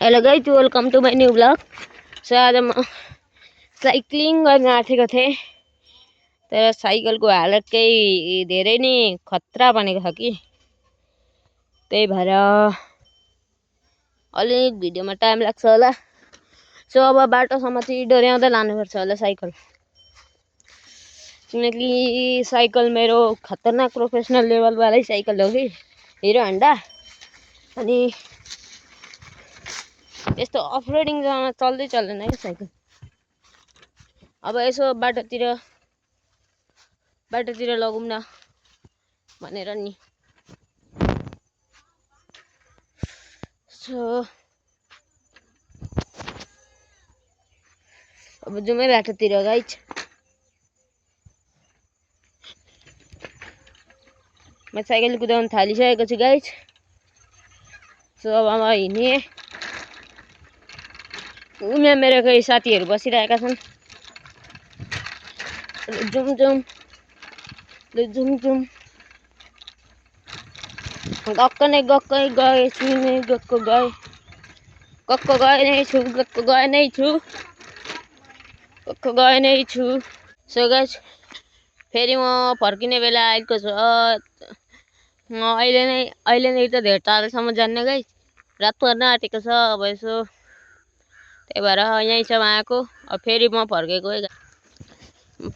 Hello guys, welcome to my new blog. So आज म cycling गर्न आँटेको थिएँ, तर साइकलको हालत केही धेरै नै खतरा बनेको छ कि, त्यही भएर अलिक भिडियोमा टाइम लाग्छ होला। सो अब बाटोसम्म चाहिँ डोर्याउँदै लानुपर्छ होला साइकल, किनकि साइकल मेरो खतरनाक प्रोफेसनल लेभलवालै साइकल हो कि, हिरो होन्डा। अनि यस्तो अफ रोडिङ जग्गामा चल्दै चल्दैन क्या साइकल। अब यसो बाटोतिर लगौँ न भनेर नि। सो अब जाउँ बाटोतिर गाइज। म साइकल कुदाउन थालिसकेको छु गाइज। सो अब म हिँडेँ। उनीहरू मेरो कोही साथीहरू बसिरहेका छन्। जाउँ गक्कै गए नै छु। सो गाइस, फेरि म फर्किने बेला आएको छ। अहिले नै त धेरै टाढोसम्म जान्न गाइस, रात पर्न आँटेको छ। अब यसो त्यही भएर यहीँसम्म आएको। अब फेरि म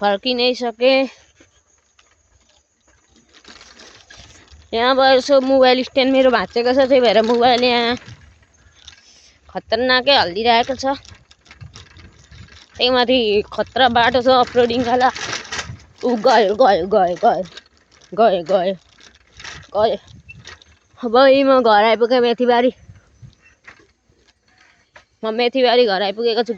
फर्कि नै सकेँ। यहाँ अब यसो मोबाइल स्ट्यान्ड मेरो भाँचेको छ, त्यही भएर मोबाइल यहाँ खतरनाकै हल्लिरहेको छ। त्यही माथि खतरा बाटो छ अफ रोडिङ वाला। गयो। अब म घर आइपुगेँ मेथीबारी। घर आइपुगेको छु।